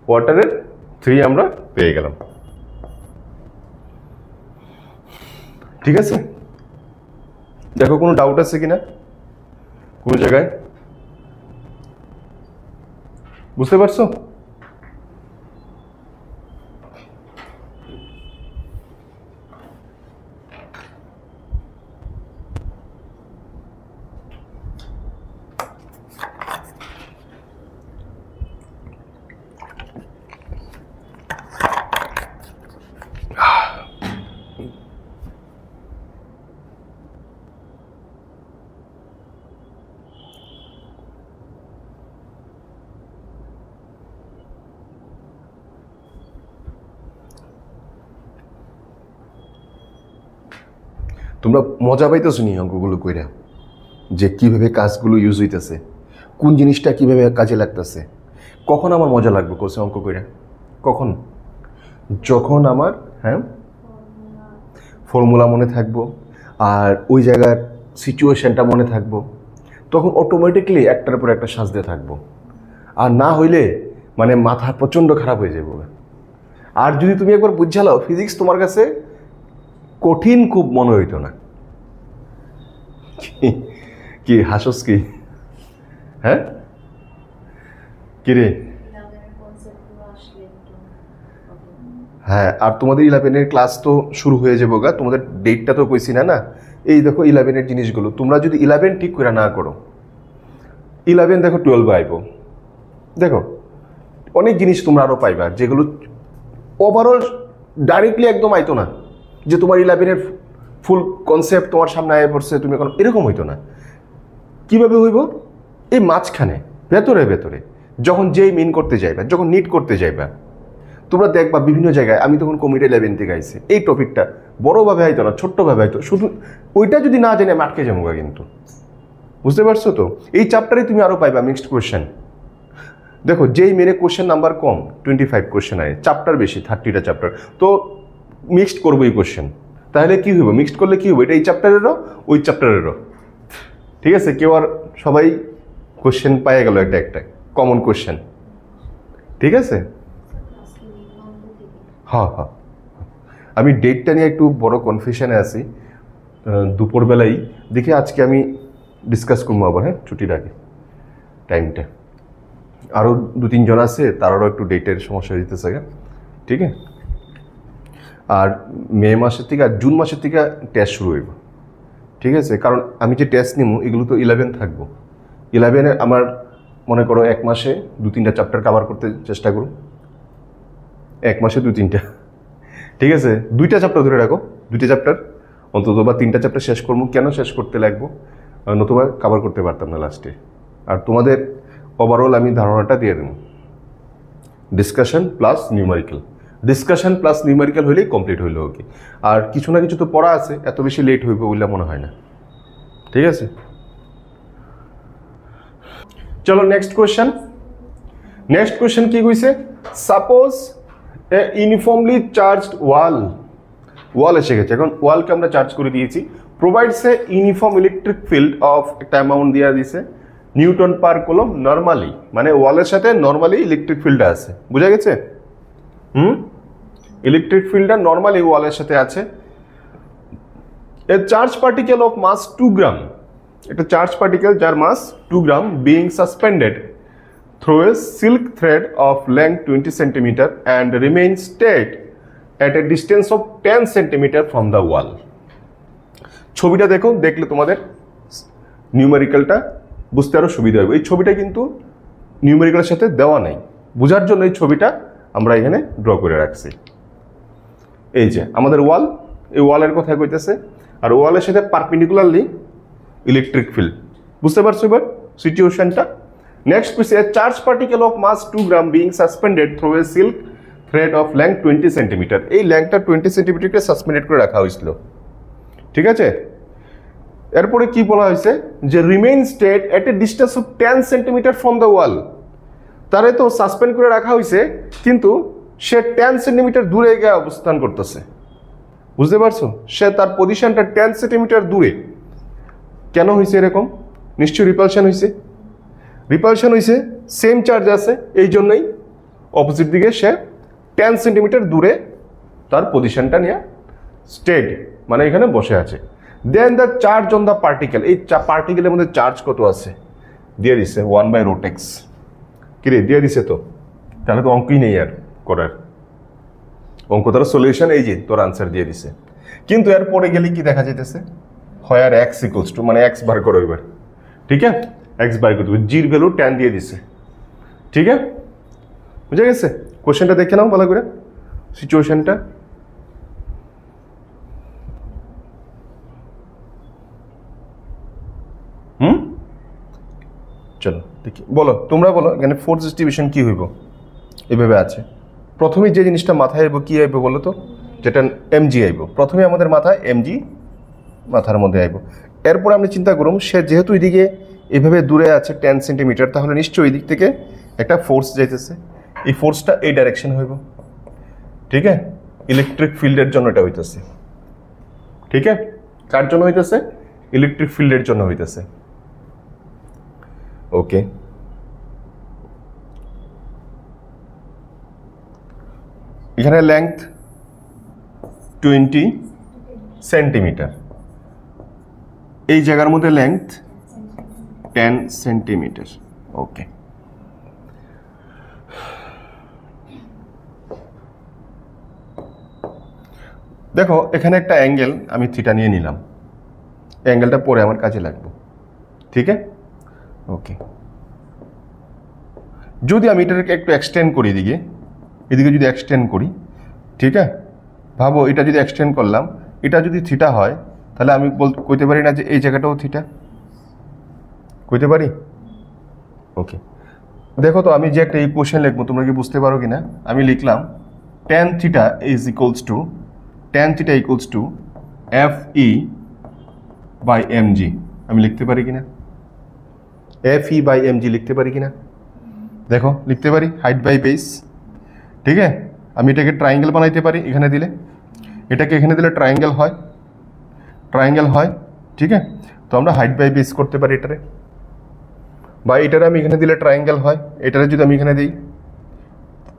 ওয়াটারের 3 আমরা পেয়ে গেলাম, ঠিক আছে। দেখো কোনো ডাউট আছে কিনা কোনো জায়গায়, বুঝতে পারছো? তোমরা মজা পাইতেছো নি অঙ্কগুলো কইরা, যে কিভাবে কাজগুলো ইউজ হইতেছে, কোন জিনিসটা কিভাবে কাজে লাগতেছে। কখন আমার মজা লাগবে কোর্সে অঙ্ক কইরা, কখন, যখন আমার ফর্মুলা মনে থাকবো আর ওই জায়গার সিচুয়েশনটা মনে থাকবো, তখন অটোমেটিকলি একটার পর একটা সাজতে থাকবো। আর না হইলে মানে মাথা প্রচণ্ড খারাপ হয়ে যাবে। আর যদি তুমি একবার বুঝালো ফিজিক্স তোমার কাছে কঠিন খুব মনে হইতো না। কি হাসস কি, হ্যাঁ কিরে, হ্যাঁ। আর তোমাদের 11-এর ক্লাস তো শুরু হয়ে যাবো গা, তোমাদের ডেটটা তো কইছি না না। এই দেখো 11-এর জিনিসগুলো তোমরা যদি 11 ঠিক করে না করো, 11 দেখো 12 আইব, দেখো অনেক জিনিস তোমরা আরো পাইবা যেগুলো ওভারঅল ডাইরেক্টলি একদম আইতো না, যে তোমার 11-এর ফুল কনসেপ্ট তোমার সামনে আয় পড়ছে, তুমি এখন এরকম হইতো না। কিভাবে হইব, এই মাঝখানে ভেতরে ভেতরে যখন যেই মিন করতে যাইবা, যখন নিট করতে যাইবা, তোমরা দেখবা বিভিন্ন জায়গায়, আমি তখন কমিটি 11 থেকে আইছি, এই টপিকটা বড়োভাবে হয়তো না, ছোট্টভাবে হয়তো, শুধু ওইটা যদি না জেনে আমি আটকে যাবো। কিন্তু বুঝতে পারছো তো, এই চ্যাপ্টারে তুমি আরও পাইবা মিক্সড কোয়েশ্চেন। দেখো যেই মেনে কোয়েশ্চেন নাম্বার কম 25 কোয়েশ্চেন আয়, চ্যাপ্টার বেশি 30টা চ্যাপ্টার, তো মিক্সড করবো এই কোয়েশ্চেন। তাহলে কি হইব, মিক্সড করলে কি হবে, এটা এই চ্যাপ্টারেরও ওই চ্যাপ্টারেরও। ঠিক আছে, কেউ আর সবাই কোশ্চেন পাইয়ে গেল একটা একটা কমন কোশ্চেন। ঠিক আছে, হ্যাঁ হ্যাঁ, আমি ডেটটা নিয়ে একটু বড় কনফিউশনে আছি। দুপুরবেলাই দেখি, আজকে আমি ডিসকাস করবো আবার, হ্যাঁ ছুটির আগে টাইমটা। আরও 2-3 জন আছে, তারারও একটু ডেটের সমস্যা দিতেছে। ঠিক আছে, আর মে মাসের থেকে আর জুন মাসের থেকে টেস্ট শুরু হইব। ঠিক আছে, কারণ আমি যে টেস্ট নিব এগুলো তো 11 থাকবো। 11-এ আমার মনে করো 1 মাসে 2-3টা চ্যাপ্টার কভার করতে চেষ্টা করুন, 1 মাসে 2-3টা। ঠিক আছে, 2টা চ্যাপ্টার ধরে রাখো, 2টা চ্যাপ্টার অন্তত বা 3টা চ্যাপ্টার শেষ করবো। কেন শেষ করতে লাগবো, নতুবা কভার করতে পারতাম না লাস্টে। আর তোমাদের ওভারঅল আমি ধারণাটা দিয়ে দেবো, discussion plus numerical. Discussion plus numerical হইলেই কমপ্লিট হইল। ওকে, আর কিছু না কিছু তো পড়া আছে, এত বেশি লেট হইবে বলে মনে হয় না। ঠিক আছে, চলো নেক্সট কোয়েশ্চেন। নেক্সট কোয়েশ্চেন কি কইছে, সাপোজ এ ইউনিফর্মলি চার্জড ওয়াল এসে গেছে। এখন ওয়ালকে আমরা চার্জ করে দিয়েছি, provides a uniform electric field of একটা অ্যামাউন্ট দিয়ে দিছে নিউটন পার কুলম নর্মালি, মানে ওয়ালের সাথে নর্মালি ইলেকট্রিক ফিল্ডটা আছে, বুঝা গেছে? ইলেকট্রিক ফিল্ডটা নর্মালি ওয়ালের সাথে আছে। A charge particle of mass 2 gram, একটা চার্জ পার্টিকেল যার mass 2 gram being suspended through a silk thread of length 20 centimetre and remain stead at a distance of 10 centimeter from the wall। ছবিটা দেখো, দেখলে তোমাদের নিউমেরিক্যালটা বুঝতে আরো সুবিধা হবে। এই ছবিটা কিন্তু নিউমেরিক্যালের সাথে দেওয়া নাই, বোঝার জন্য এই ছবিটা আমরা এখানে ড্র করে রাখছি। এই যে আমাদের ওয়াল, এই ওয়ালের কথা কইতেছে, আর ওয়ালের সাথে পারপেন্ডিকুলারলি ইলেকট্রিক ফিল্ড। বুঝতে পারছো এবার সিচুয়েশনটা? Next question, a charge particle of mass 2 gram being suspended through a silk thread of length 20 centimetre. এই লেংথটা 20 সেন্টিমিটারকে সাসপেন্ডেড করে রাখা হয়েছিল। ঠিক আছে, এরপরে কি বলা হয়েছে যে remain stead at a distance of 10 centimetre from the wall. তারে তো সাসপেন্ড করে রাখা হয়েছে, কিন্তু সে 10 সেন্টিমিটার দূরে গিয়ে অবস্থান করতেছে। বুঝতে পারছো, সে তার পজিশনটা 10 সেন্টিমিটার দূরে। কেন হয়েছে এরকম? নিশ্চয়ই রিপালশন হয়েছে। রিপালশন হয়েছে, সেম চার্জ আছে, এই জন্যই অপোজিট দিকে সে 10 সেন্টিমিটার দূরে তার পজিশনটা নিয়ে স্টেড, মানে এখানে বসে আছে। Then the charge on the particle, এই পার্টিকেলের মধ্যে চার্জ কত আছে দিয়ে দিছে 1/√x। কিরে দিয়ে দিছে তো, তাহলে তো অঙ্কই নেই আর করার, অঙ্ক তার সলিউশন এই যে তোর আনসার দিয়ে দিছে। কিন্তু এরপরে গেলে কি দেখা যাইতেছে, হয় আর x ইকুয়ালস টু, মানে x বার করো এবার। ঠিক আছে, x বার করতে হবে, জির ভ্যালু 10 দিয়ে দিছে। ঠিক আছে, বুঝে গেছে? কোশ্চেনটা দেখে নাও ভালো করে, সিচুয়েশনটা। চলো দেখি, বলো তোমরা বলো এখানে ফোর্স ডিস্ট্রিবিউশন কি হইব? এভাবে আছে। প্রথমে যে জিনিসটা মাথায় আইব কি আইব বলো তো, যেটা mg আইব। প্রথমে আমাদের মাথায় mg মাথার মধ্যে আইব। এরপর আমি চিন্তা করুম, সে যেহেতু এদিকে এভাবে দূরে আছে 10 সেন্টিমিটার, তাহলে নিশ্চয়ই এই দিক থেকে একটা ফোর্স যাইতেছে। এই ফোর্সটা এই ডাইরেকশন হইব। ঠিক আছে, ইলেকট্রিক ফিল্ডের জন্য এটা হইতেছে। ঠিক আছে, কার জন্য হইতেছে? ইলেকট্রিক ফিল্ডের জন্য হইতেছে। ওকে, এখানে লেংথ 20 সেন্টিমিটার, এই জায়গার মধ্যে লেংথ 10 সেন্টিমিটার। ওকে, দেখো এখানে একটা অ্যাঙ্গেল আমি থিটা নিয়ে নিলাম, অ্যাঙ্গেলটা পরে আমার কাজে লাগবে। ঠিক আছে, ওকে। যদি আমি এটাকে একটু এক্সটেন্ড করি, এদিকে যদি এক্সটেন্ড করি, ঠিক আছে, ভাবো এটা যদি এক্সটেন্ড করলাম, এটা যদি থিটা হয়, তাহলে আমি কইতে পারি না যে এই জায়গাটাও থিটা? কইতে পারি? ওকে, দেখো তো আমি যে একটা ইকুয়েশন লিখবো, তোমরা কি বুঝতে পারো কিনা? আমি লিখলাম tan theta is equals to FE by mg। আমি লিখতে পারি কিনা? FE by mg লিখতে পারি কিনা? দেখো লিখতে পারি, হাইট বাই বেস। ঠিক আছে, আমি এটাকে ট্রায়াঙ্গেল বানাইতে পারি এখানে দিলে। এটাকে এখানে দিলে ট্রায়াঙ্গেল হয়, ঠিক আছে? তো আমরা হাইট বাই বেস করতে পারি এটারে, বা এটারে আমি এখানে দিলে ট্রায়াঙ্গেল হয়, এটারে যদি আমি এখানে দিই,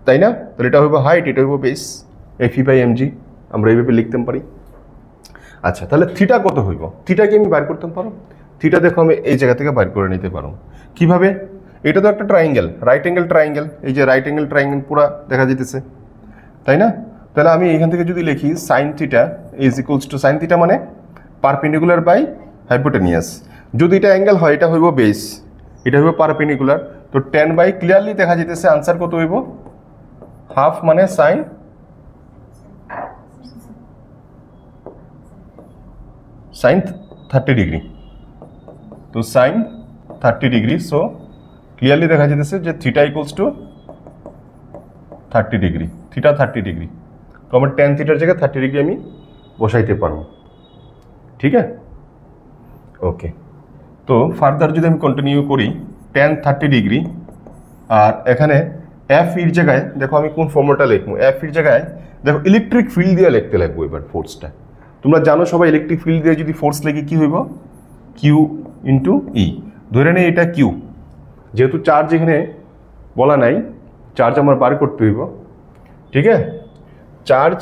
তাই না? তাহলে এটা হইব হাইট, এটা হইব base, F E by M G আমরা এইভাবে লিখতে পারি। আচ্ছা, তাহলে থিটা কত হইব? থিটাকে আমি বাইর করতে পারো। থিটা দেখো আমি এই জায়গা থেকে বাইর করে নিতে পারো। কিভাবে? এটা তো একটা ট্রায়াঙ্গেল, রাইট অ্যাঙ্গেল ট্রায়াঙ্গেল, এই যে রাইট অ্যাঙ্গেল ট্রায়াঙ্গেল পুরো দেখা যেতেছে, তাই না? তাহলে আমি এখান থেকে যদি লিখি sine theta is equals two, sine theta মানে পারপেন্ডিকুলার বাই হাইপোটেনিয়াস। যদি এটা অ্যাঙ্গেল হয় এটা হইব বেস, এটা হইব পারপেন্ডিকুলার, তো 10 বাই ক্লিয়ারলি দেখা যেতেছে আনসার কত হইব? হাফ মানে সাইন 30 ডিগ্রি। তো সাইন 30 ডিগ্রি, সো ক্লিয়ারলি দেখা যেতেছে যে theta equals to 30 degree, theta 30 degree. তো আমার টেন থিটার জায়গায় 30 ডিগ্রি আমি বসাইতে পারবো, ঠিক আছে? ওকে, তো ফার্দার যদি আমি কন্টিনিউ করি, টেন 30 ডিগ্রি, আর এখানে এফ ইর জায়গায় দেখো আমি কোন ফর্মুলাটা লিখবো। এফ ইর জায়গায় দেখো ইলেকট্রিক ফিল্ড দিয়ে লিখতে লাগবো এবার ফোর্সটা। তোমরা জানো সবাই ইলেকট্রিক ফিল্ড দিয়ে যদি ফোর্স লিখি কি হইব? কিউ ইন্টু ই। ধরে নেই এটা কিউ, যেহেতু চার্জ এখানে বলা নাই, চার্জ আমার বার করতে হইব, ঠিক আছে? চার্জ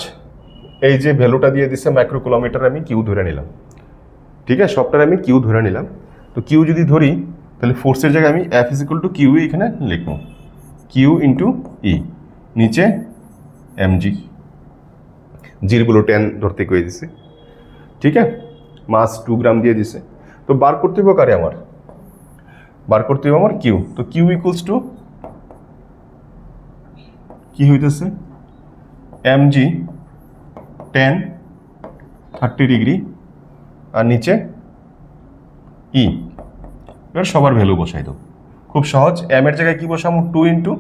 এই যে ভ্যালুটা দিয়ে দিচ্ছে মাইক্রোকুলোমিটার, আমি কিউ ধরে নিলাম, ঠিক আছে? সবটার আমি কিউ ধরে নিলাম। তো কিউ যদি ধরি তাহলে ফোর্সের জায়গায় আমি F is equal to Q এখানে লিখবো, কিউ ইন্টু ই, নিচে এম জি, জিরগুলো 10 ধরতে কয়ে দিছে, ঠিক আছে? মাস 2 গ্রাম দিয়ে দিছে। তো বার করতে হইব কারে আমার? বার করতে হইব আমার কিউ। তো কিউ ইকুয়ালস টু কি হইতেছে? এম জি 10 30 ডিগ্রি, আর নিচে ই। এবার সবার ভ্যালু বসাই দাও, খুব সহজ। এম এর জায়গায় কি বসাবো? 2 ইন্টু,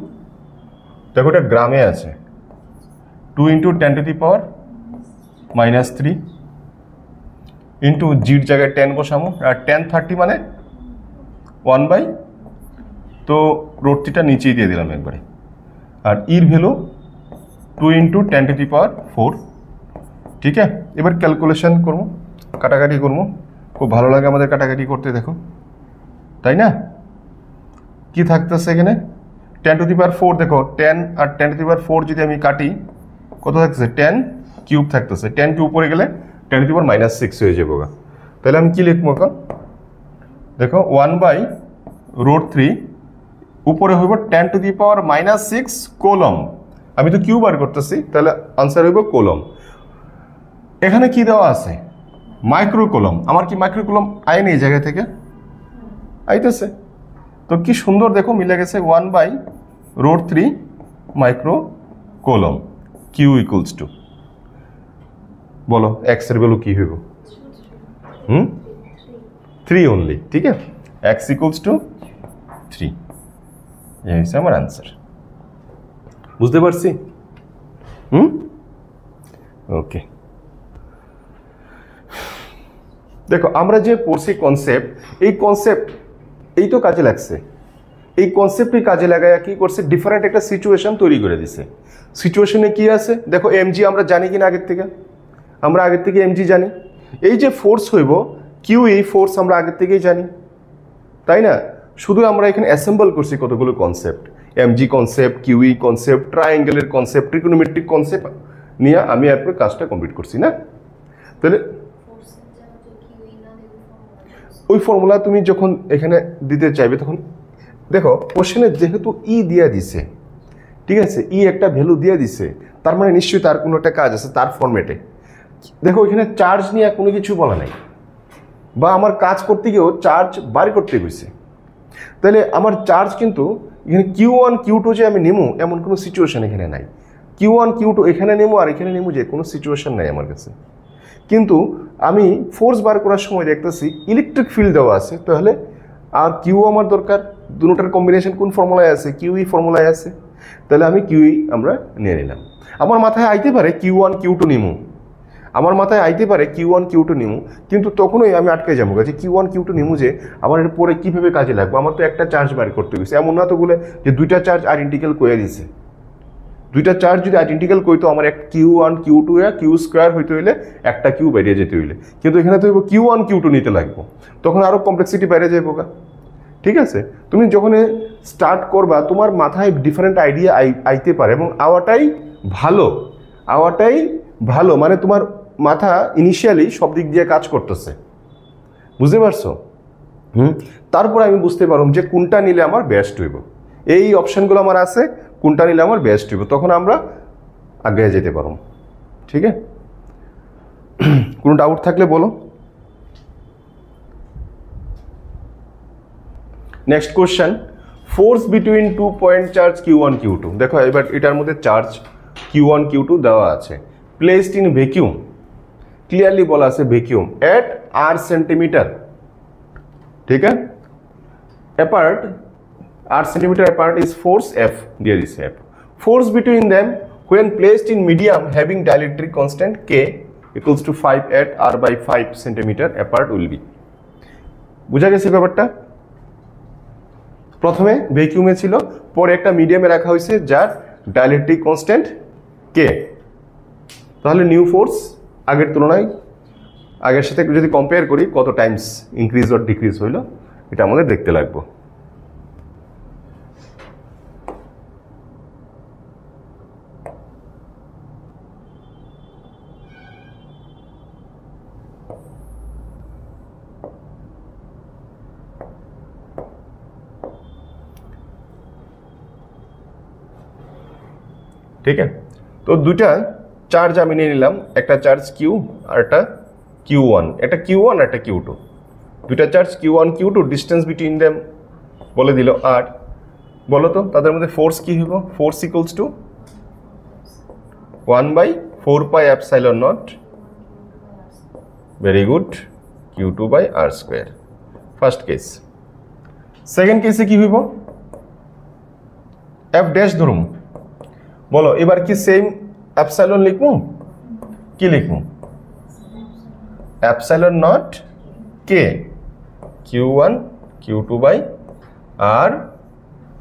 দেখো এটা গ্রামে আছে, 2 into 10 to the power -3 into জির জায়গায় 10 বসাবো, আর 10 30 মানে 1 বাই, তো রোডটিটা নিচেই দিয়ে দিলাম একবারে। আর ইর ভ্যালু 2 ইন্টু 10 টু দি পাওয়ার 4, ঠিক আছে? এবার ক্যালকুলেশন করবো, কাটাকাটি করবো, খুব ভালো লাগে আমাদের কাটাকাটি করতে, দেখো, তাই না? কি থাকতেছে এখানে? 10 টু দি পাওয়ার 4, দেখো 10 আর 10 টু দি পাওয়ার 4 যদি আমি কাটি, কত থাকতেছে? 10 কিউব থাকতেছে। 10 কিউব উপরে গেলে 10 টু দি পাওয়ার -6 হয়ে যাবো। তাহলে আমি কি লিখবো এখন? দেখো 1 বাই √3 উপরে হইব 10 টু দি পাওয়ার -6 কোলম। আমি তো কিউ বার করতেছি, তাহলে আনসার হইব কোলম। এখানে কি দেওয়া আছে? Micro coulomb. আমার কি মাইক্রো কোলম আইনি এই জায়গা থেকে আইতেছে? তো কি সুন্দর দেখো মিলে গেছে, 1 by √3 micro coulomb, Q equals to, বলো এক্স এর ভ্যালু কি হইব? 3 অনলি, ঠিক আছে? এক্স ইকুয়ালস টু 3, এই হচ্ছে আমার আনসার। বুঝতে পারছি? ওকে, দেখো আমরা যে পড়ছি কনসেপ্ট, এই তো কাজে লাগছে। এই কনসেপ্টই কাজে লাগায় কি করছে? ডিফারেন্ট একটা সিচুয়েশন তৈরি করে দিছে। সিচুয়েশনে কি আছে দেখো, এমজি আমরা জানি কিনা আগের থেকে? আমরা আগের থেকে এমজি জানি। এই যে ফোর্স হইব কিউ, এই ফোর্স আমরা আগের থেকেই জানি, তাই না? শুধু আমরা এখানে অ্যাসেম্বল করছি কতগুলো concept, MG concept, QE concept, ট্রায়াঙ্গেলের কনসেপ্ট, ট্রিকোনোমেট্রিক কনসেপ্ট নিয়ে আমি এরপর কাজটা কমপ্লিট করছি না? তাহলে ওই ফর্মুলা তুমি যখন এখানে দিতে চাইবে তখন দেখো কোশ্চেনে যেহেতু ই দিয়ে দিছে, ঠিক আছে, ই একটা ভ্যালু দিয়ে দিছে, তার মানে নিশ্চয়ই তার কোনো একটা কাজ আছে তার ফরম্যাটে। দেখো এখানে চার্জ নিয়ে কোনো কিছু বলা নাই, বা আমার কাজ করতে গিয়েও চার্জ বার করতে গেছে। তাহলে আমার চার্জ কিন্তু এখানে Q1 Q2 যে আমি নেমু এমন কোনো সিচুয়েশন এখানে নাই। Q1 Q2 এখানে নেমু আর এখানে নেমু যে কোনো সিচুয়েশন নাই আমার কাছে। কিন্তু আমি ফোর্স বার করার সময় দেখতেছি ইলেকট্রিক ফিল্ড দেওয়া আছে, তাহলে আর কিউ আমার দরকার, দুটোটার কম্বিনেশন কোন ফর্মুলায় আছে? কিউই ফর্মুলায় আছে। তাহলে আমি কিউই আমরা নিয়ে নিলাম। আমার মাথায় আইতে পারে Q1 Q2 নিমু, আমার মাথায় আইতে পারে Q1 Q2 নিমু, কিন্তু তখনই আমি আটকে যাবো যে Q1 Q2 নিমু যে আমার এর পরে কীভাবে কাজে লাগবে? আমার তো একটা চার্জ বার করতে গেছে, এমন না তো বলে যে দুইটা চার্জ আইডেন্টিক্যাল করে দিছে, দুইটা চার্জ যদি আইডেন্টিক্যাল কইতো আমার একটা Q1 Q2 এ Q স্কয়ার হইতে হইলে একটা Q বাইরে যেতে হইলে, কিন্তু এখানে তো Q1 Q2 নিতে লাগবে, তখন আরো কমপ্লেক্সিটি বাইরে যাইব গা। ঠিক আছে, তুমি যখন স্টার্ট করবা তোমার মাথায় ডিফারেন্ট আইডিয়া আইতে পারে, এবং আওয়াটাই ভালো, মানে তোমার মাথা ইনিশিয়ালি সব দিক দিয়ে কাজ করতেছে, বুঝতে পারছো? তারপর আমি বুঝতে পারলাম যে কোনটা নিলে আমার বেস্ট হইব, এই অপশনগুলো আমার আছে, কোনটা নিলে আমার বেস্ট হইব, তখন আমরা আগে যেতে পারবো। ঠিক আছে, কোনো ডাউট থাকলে বলো। Next question, force between 2 point charge Q1 Q2। দেখো এবার এটার মধ্যে চার্জ Q1 Q2 দেওয়া আছে, প্লেসড ইন ভ্যাকুয়াম, ক্লিয়ারলি বলা আছে ভ্যাকুয়াম, এট r সেন্টিমিটার। ঠিক আছে, apart r centimeter apart is force F, there is F. Force between them when placed in medium having dielectric constant K equals to 5 at r by 5 centimeter apart will be. বুঝা গেছে ব্যাপারটা? প্রথমে ভ্যাকুয়ামে ছিল, পরে একটা মিডিয়ামে রাখা হয়েছে যার ডাইলেকট্রিক কনস্ট্যান্ট K। তাহলে নিউ ফোর্স আগের তুলনায়, আগের সাথে যদি কম্পেয়ার করি কত টাইমস ইনক্রিজ অর ডিক্রিজ হইল, এটা আমাদের দেখতে লাগবে। ঠিক আছে, তো দুইটা চার্জ আমি নিয়ে নিলাম, একটা চার্জ Q আর একটা Q1, একটা Q1 আর একটা Q2, দুইটা charge Q1 Q2, distance between them বলে দিল আর। বলো তো তাদের মধ্যে ফোর্স কি হইব? Force equals to 1/4 pi epsilon naught, very good, Q2 by r square, first case. Second কেসে কি হইব? F ড্যাশ ধরুম, বলো এবার কি সেম এপসাইলন লিখবো? কি লিখবো? Epsilon naught K Q1 Q2 by r,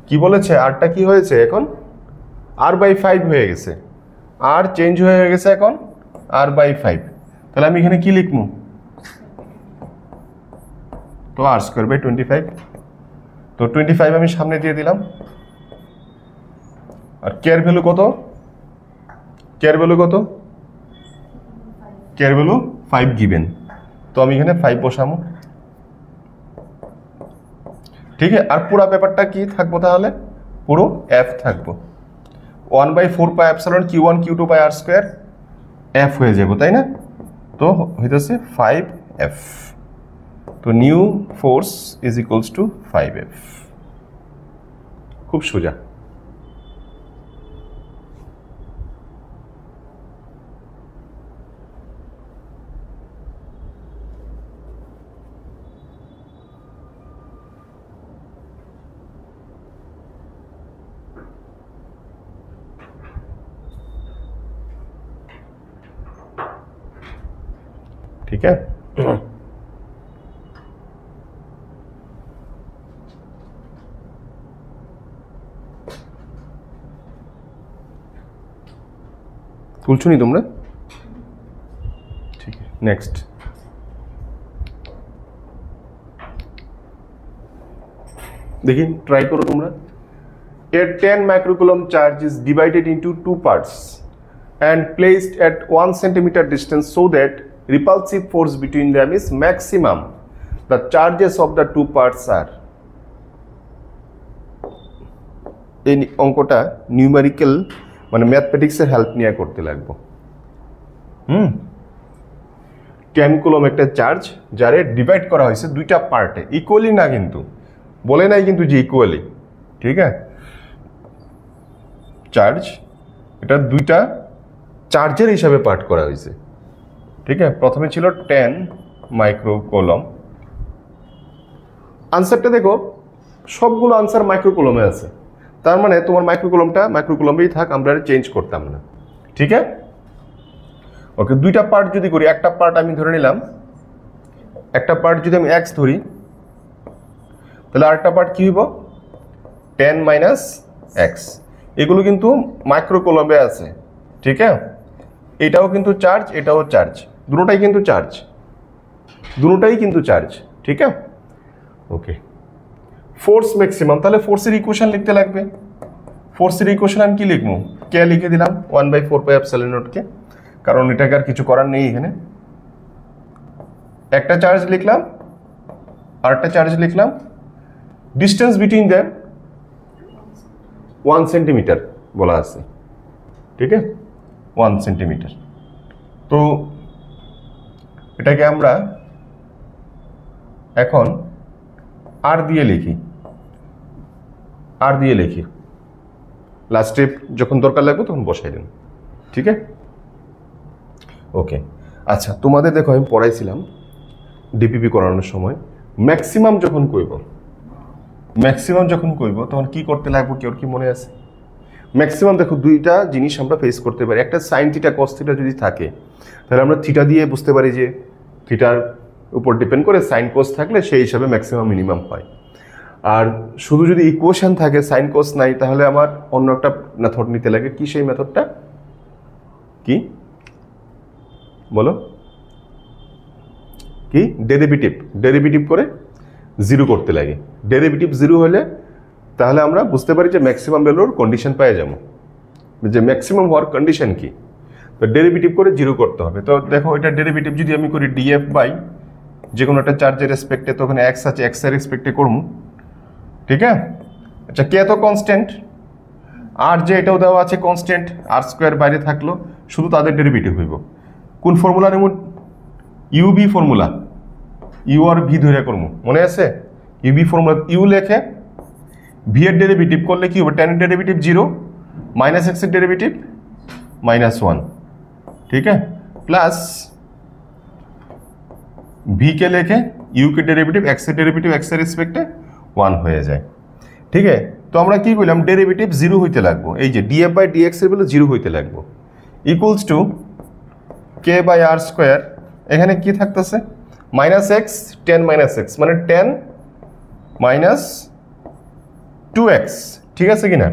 কি বলেছে আরটা কি হয়েছে এখন? r বাই 5 হয়ে গেছে, আর চেঞ্জ হয়ে গেছে এখন r বাই 5, তাহলে আমি এখানে কি লিখবো? তো r স্কয়ার বাই 25, তো 25 আমি সামনে দিয়ে দিলাম। আর কে এর ভ্যালু কত? কে এর ভ্যালু কত? কে এর ভ্যালু 5 গিভেন, তো আমি এখানে 5 বসাবো। ঠিক আছে, আর পুরো ব্যাপারটা কি থাকবো তাহলে? পুরো F থাকবো, 1/4 pi epsilon Q1 Q2 by r square, F হয়ে যাবো, তাই না? তো হইতেছে 5F, তো new force is equals to 5F। খুব সোজা। ठीक है, তুলছো নি তোমরা? ঠিক আছে, নেক্সট। দেখি ট্রাই করো তোমরা। A 10 microcoulomb charge is divided into two parts and placed at 1 centimeter distance so that repulsive force between them is maximum. The charges of the two parts are, এই অঙ্কটা নিউমেরিক্যাল মানে ম্যাথমেটিক্সের help নিয়ে করতে লাগবে। 10 coulomb একটা charge যারে divide করা হয়েছে দুইটা পার্টে, ইকুয়ালি না, কিন্তু বলে নাই কিন্তু যে ইকুয়ালি। ঠিক আছে, চার্জ এটা দুইটা চার্জের হিসাবে পার্ট করা হয়েছে। ঠিক আছে, প্রথমে ছিল 10 মাইক্রোকুলম। আনসারটা দেখো, সবগুলো আনসার মাইক্রোকুলমে আছে, তার মানে তোমার মাইক্রোকুলমটা মাইক্রোকুলমেই থাক, আমরা চেঞ্জ করতাম না। ঠিক আছে, ওকে, দুইটা পার্ট যদি করি, একটা পার্ট আমি ধরে নিলাম, একটা পার্ট যদি আমি x ধরি, তাহলে আরেকটা পার্ট কি হইব? 10 মাইনাস x, এগুলো কিন্তু মাইক্রোকুলম্বে আছে, ঠিক আছে? এটাও কিন্তু চার্জ, এটাও চার্জ, দুটোটাই কিন্তু চার্জ, দুটোটাই কিন্তু চার্জ, ঠিক আছে? ওকে, ফোর্স ম্যাক্সিমাম, তাহলে ফোর্সের ইকুয়েশন লিখতে লাগবে। ফোর্সের ইকুয়েশন আমি কি লিখবো? কে লিখে দিলাম 1/4πε0 কে, কারণ এটাকে আর কিছু করার নেই এখানে। একটা চার্জ লিখলাম, আরেকটা চার্জ লিখলাম, ডিস্টেন্স বিটুইন দ্যাম 1 সেন্টিমিটার বলা আছে, ঠিক আছে? 1 সেন্টিমিটার। তো এটাকে আমরা এখন আর দিয়ে লিখি, আর দিয়ে লিখি, লাস্ট স্টেপ যখন দরকার লাগবে তখন বসাই দিন, ঠিক আছে? ওকে, আচ্ছা, তোমাদের দেখো আমি পড়াইছিলাম ডিপিপি করানোর সময় ম্যাক্সিমাম যখন কইব তখন কি করতে লাগবে, কেউ কি মনে আছে? ম্যাক্সিমাম দেখো দুইটা জিনিস আমরা ফেস করতে পারি। একটা সাইন থিটা কস থিটা যদি থাকে তাহলে আমরা থিটা দিয়ে বুঝতে পারি যে থিটার উপর ডিপেন্ড করে সাইন কোস থাকলে সেই হিসাবে ম্যাক্সিমাম মিনিমাম হয়। আর শুধু যদি ইকুয়েশন থাকে সাইন কোস নাই তাহলে আমার অন্য একটা মেথড নিতে লাগে। কি সেই মেথডটা? কি বলো? কি? ডেরিভেটিভ করে জিরো করতে লাগে। ডেরিভেটিভ জিরো হলে তাহলে আমরা বুঝতে পারি যে ম্যাক্সিমাম ভ্যালুর কন্ডিশন পেয়ে যাবো, যে ম্যাক্সিমাম হওয়ার কন্ডিশন কি। তো ডেরিভেটিভ করে জিরো করতে হবে। তো দেখো এটা ডেরিভেটিভ যদি আমি করি ডিএফ বাই যে কোনো একটা চার্জের রেসপেক্টে, তো ওখানে এক্স আছে, এক্স এর রেসপেক্টে করবো, ঠিক আছে? আচ্ছা, কে তো কনস্ট্যান্ট, আর যে এটাও দেওয়া আছে কনস্ট্যান্ট, আর স্কোয়ার বাইরে থাকলো, শুধু তাদের ডেরিভেটিভ হইব। কোন ফর্মুলার এমন? ইউবি ফর্মুলা, ইউ আর ভি ধরে করবো, মনে আছে? ইউবি ফর্মুলা, ইউ লেখে ভি এর ডেরিভেটিভ করলে কি হবে? টেন এর ডেরিভেটিভ 0, মাইনাস এক্স এর ডেরিভেটিভ -1, ঠিক আছে? প্লাস ভি কে লেখে ইউ কে ডেরিভেটিভ, এক্স এর ডেরিভেটিভ এক্স এর রেসপেক্টে 1 হয়ে যায়, ঠিক আছে? তো আমরা কি করলাম? ডেরিভেটিভ 0 হইতে লাগবো, এই যে ডিএফ বাই ডিএক্স এর বেলা 0 হইতে লাগবো, equals to K by R square. এখানে কি থাকতেছে? মাইনাস এক্স, 10 মাইনাস এক্স মানে 10 মাইনাস 2x, ঠিক আছে কিনা?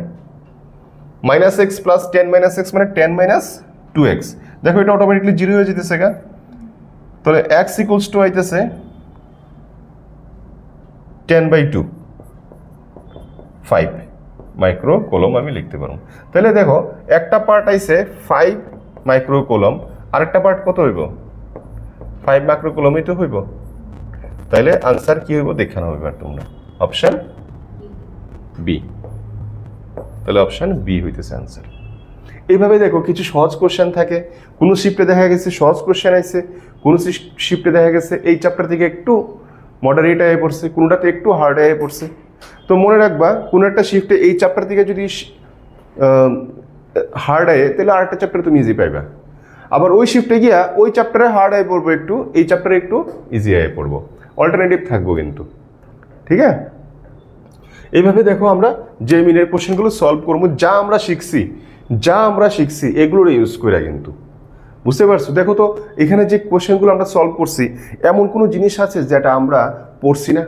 Minus x plus 10 minus x মানে 10 মাইনাস 2x। দেখো এটা অটোমেটিকলি 0 হয়ে যেতেছে গা। তাহলে x ইকুয়ালস টু আইতেছে 10/2, 5 মাইক্রো কুলম্ব আমি লিখতে পারবো। তাহলে দেখো একটা পার্ট আইছে 5 মাইক্রো কুলম্ব, আরেকটা পার্ট কত হইব? 5 মাইক্রো কুলম্বই তো হইব। তাহলে আনসার কি হইব দেখানো হবে আর তোমরা, অপশন বি। তাহলে অপশন বি হইতেছে আনসার। এইভাবে দেখো কিছু সহজ কোশ্চেন থাকে, কোনো শিফটে দেখা গেছে সহজ কোশ্চেন আইছে, কোনো শিফটে দেখা গেছে এই চ্যাপ্টার থেকে একটু মডারেট আয়ে পড়ছে, কোনোটাতে একটু হার্ড আয়ে পড়ছে। তো মনে রাখবা কোনো একটা শিফটে এই চ্যাপ্টার থেকে যদি হার্ড আয়ে তাহলে আরেকটা চ্যাপ্টার তুমি ইজি পাইবা। আবার ওই শিফটে গিয়া ওই চ্যাপ্টারে হার্ড আয়ে পড়বো একটু, এই চ্যাপ্টারে একটু ইজি আয়ে পড়বো, অল্টারনেটিভ থাকবো কিন্তু, ঠিক আছে? এইভাবে দেখো আমরা যে মিনের কোশ্চেনগুলো সলভ করবো, যা আমরা শিখছি এগুলোর ইউজ করে কিন্তু, বুঝতে পারছো? দেখো তো এখানে যে কোশ্চেনগুলো আমরা সলভ করছি এমন কোনো জিনিস আছে যেটা আমরা পড়ছি না?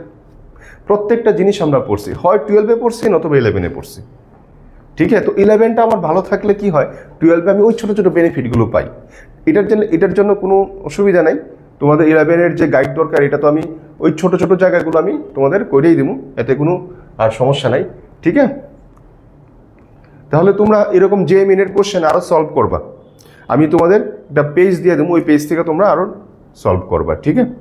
প্রত্যেকটা জিনিস আমরা পড়ছি, হয় 12-এ পড়ছি নতুবা 11-এ পড়ছি, ঠিক আছে? তো 11টা আমার ভালো থাকলে কি হয়, 12-এ আমি ওই ছোটো ছোটো বেনিফিটগুলো পাই। এটার জন্য কোনো অসুবিধা নাই। তোমাদের 11-এর যে গাইড দরকার এটা তো আমি ওই ছোটো ছোটো জায়গাগুলো আমি তোমাদের করেই দেবো, এতে কোনো আর সমস্যা নাই, ঠিক আছে? তাহলে তোমরা এরকম যে মিনের কোশ্চেন আরও সলভ করবা, আমি তোমাদের একটা পেজ দিয়ে দেবো, ওই পেজ থেকে তোমরা আরও সলভ করবা, ঠিক আছে?